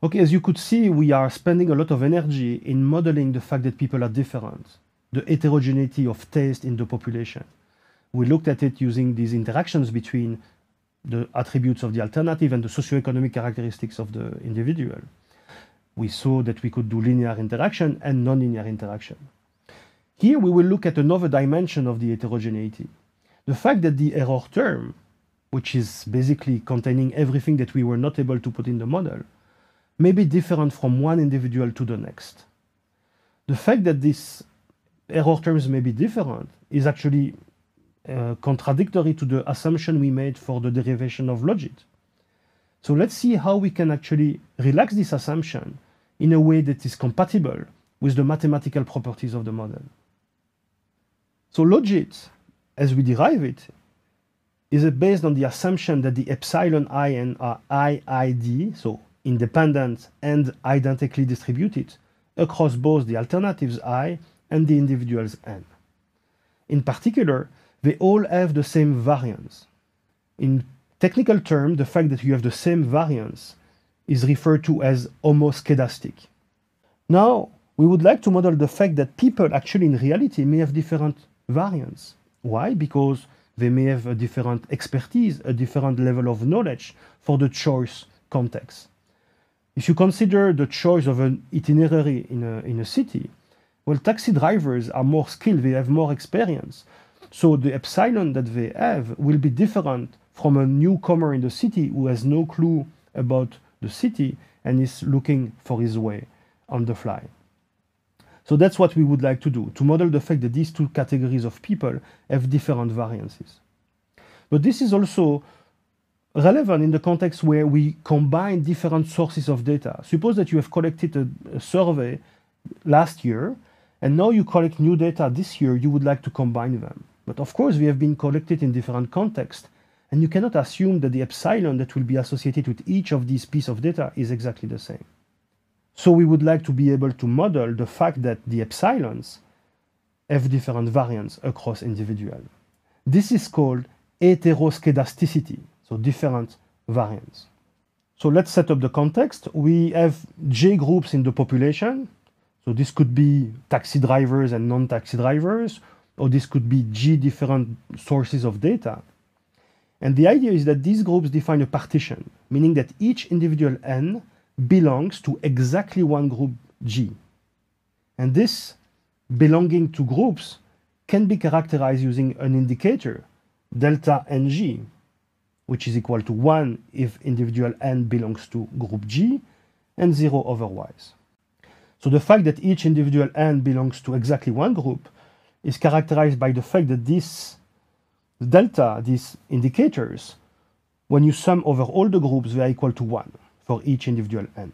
Okay, as you could see, we are spending a lot of energy in modeling the fact that people are different, the heterogeneity of taste in the population. We looked at it using these interactions between the attributes of the alternative and the socioeconomic characteristics of the individual. We saw that we could do linear interaction and nonlinear interaction. Here we will look at another dimension of the heterogeneity. The fact that the error term, which is basically containing everything that we were not able to put in the model, may be different from one individual to the next. The fact that these error terms may be different is actually contradictory to the assumption we made for the derivation of logit. So let's see how we can actually relax this assumption in a way that is compatible with the mathematical properties of the model. So logit, as we derive it, is based on the assumption that the epsilon in are IID, so independent and identically distributed across both the alternatives I and the individuals n. In particular, they all have the same variance. In technical terms, the fact that you have the same variance is referred to as homoskedastic. Now, we would like to model the fact that people actually in reality may have different variance. Why? Because they may have a different expertise, a different level of knowledge for the choice context. If you consider the choice of an itinerary in a city, well, taxi drivers are more skilled, they have more experience. So the epsilon that they have will be different from a newcomer in the city who has no clue about the city and is looking for his way on the fly. So that's what we would like to do, to model the fact that these two categories of people have different variances. But this is also relevant in the context where we combine different sources of data. Suppose that you have collected a survey last year, and now you collect new data this year, you would like to combine them. But of course, we have been collected in different contexts, and you cannot assume that the epsilon that will be associated with each of these pieces of data is exactly the same. So we would like to be able to model the fact that the epsilons have different variance across individuals. This is called heteroskedasticity, so different variance. So let's set up the context. We have J groups in the population. So this could be taxi drivers and non-taxi drivers, or this could be G different sources of data. And the idea is that these groups define a partition, meaning that each individual N belongs to exactly one group G. And this belonging to groups can be characterized using an indicator, delta NG, which is equal to 1 if individual N belongs to group G and 0 otherwise. So the fact that each individual N belongs to exactly one group is characterized by the fact that this delta, these indicators, when you sum over all the groups, they are equal to 1 for each individual N.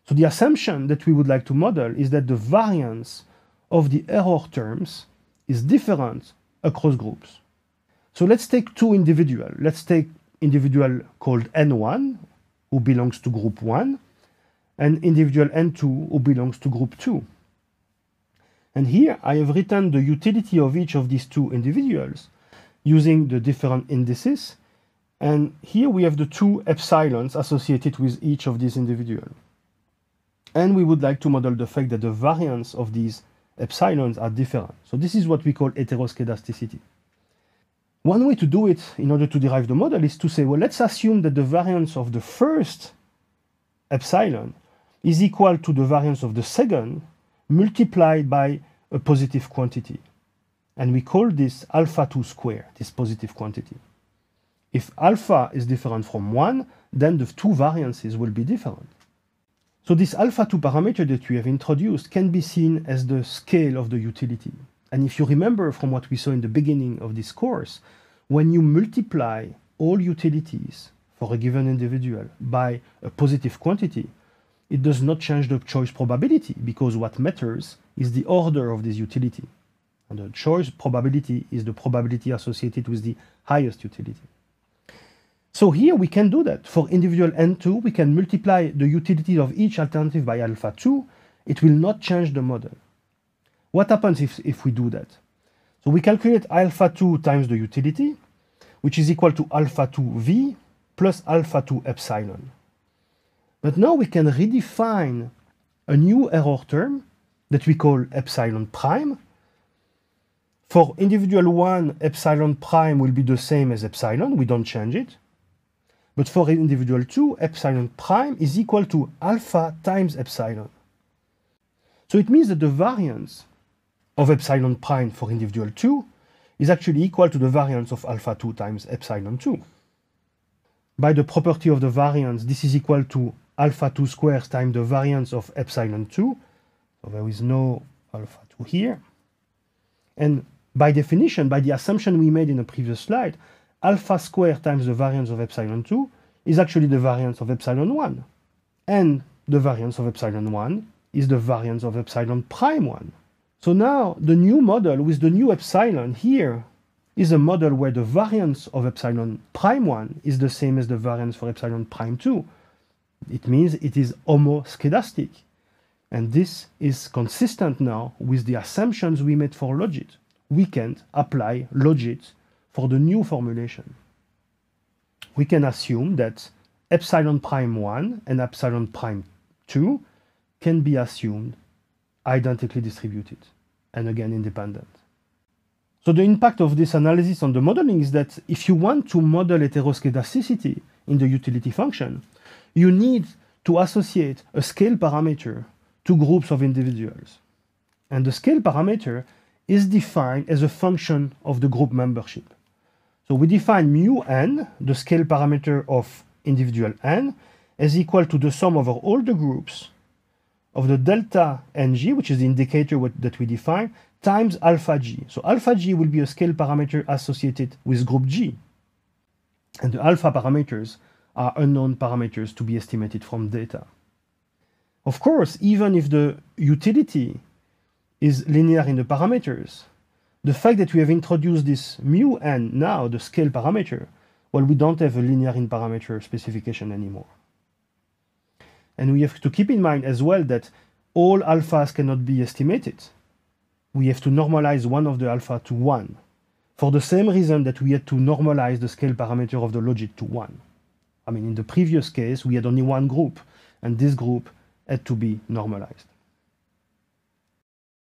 So the assumption that we would like to model is that the variance of the error terms is different across groups. So let's take two individuals. Let's take individual called N1, who belongs to group 1, and individual N2, who belongs to group 2. And here I have written the utility of each of these two individuals using the different indices. And here we have the two epsilons associated with each of these individuals. And we would like to model the fact that the variance of these epsilons are different. So this is what we call heteroskedasticity. One way to do it in order to derive the model is to say, well, let's assume that the variance of the first epsilon is equal to the variance of the second multiplied by a positive quantity. And we call this alpha 2 squared, this positive quantity. If alpha is different from 1, then the two variances will be different. So this alpha 2 parameter that we have introduced can be seen as the scale of the utility. And if you remember from what we saw in the beginning of this course, when you multiply all utilities for a given individual by a positive quantity, it does not change the choice probability, because what matters is the order of this utility. And the choice probability is the probability associated with the highest utility. So here we can do that. For individual N2, we can multiply the utility of each alternative by alpha 2. It will not change the model. What happens if we do that? So we calculate alpha 2 times the utility, which is equal to alpha 2 V plus alpha 2 epsilon. But now we can redefine a new error term that we call epsilon prime. For individual 1, epsilon prime will be the same as epsilon, we don't change it. But for individual 2, epsilon prime is equal to alpha times epsilon. So it means that the variance of epsilon prime for individual 2 is actually equal to the variance of alpha 2 times epsilon 2. By the property of the variance, this is equal to alpha 2 squares times the variance of epsilon 2. So there is no alpha 2 here. And by definition, by the assumption we made in the previous slide, alpha squared times the variance of epsilon 2 is actually the variance of epsilon 1. And the variance of epsilon 1 is the variance of epsilon prime 1. So now the new model with the new epsilon here is a model where the variance of epsilon prime 1 is the same as the variance for epsilon prime 2. It means it is homoscedastic. And this is consistent now with the assumptions we made for logit. We can apply logit for the new formulation. We can assume that epsilon prime 1 and epsilon prime 2 can be assumed identically distributed and again independent. So the impact of this analysis on the modeling is that if you want to model heteroscedasticity in the utility function, you need to associate a scale parameter to groups of individuals. And the scale parameter is defined as a function of the group membership. So we define mu n, the scale parameter of individual n, as equal to the sum over all the groups of the delta ng, which is the indicator that we define, times alpha g. So alpha g will be a scale parameter associated with group G. And the alpha parameters are unknown parameters to be estimated from data. Of course, even if the utility is linear in the parameters, the fact that we have introduced this mu n now, the scale parameter, well, we don't have a linear in parameter specification anymore. And we have to keep in mind as well that all alphas cannot be estimated. We have to normalize one of the alpha to 1, for the same reason that we had to normalize the scale parameter of the logit to 1. I mean, in the previous case, we had only one group, and this group had to be normalized.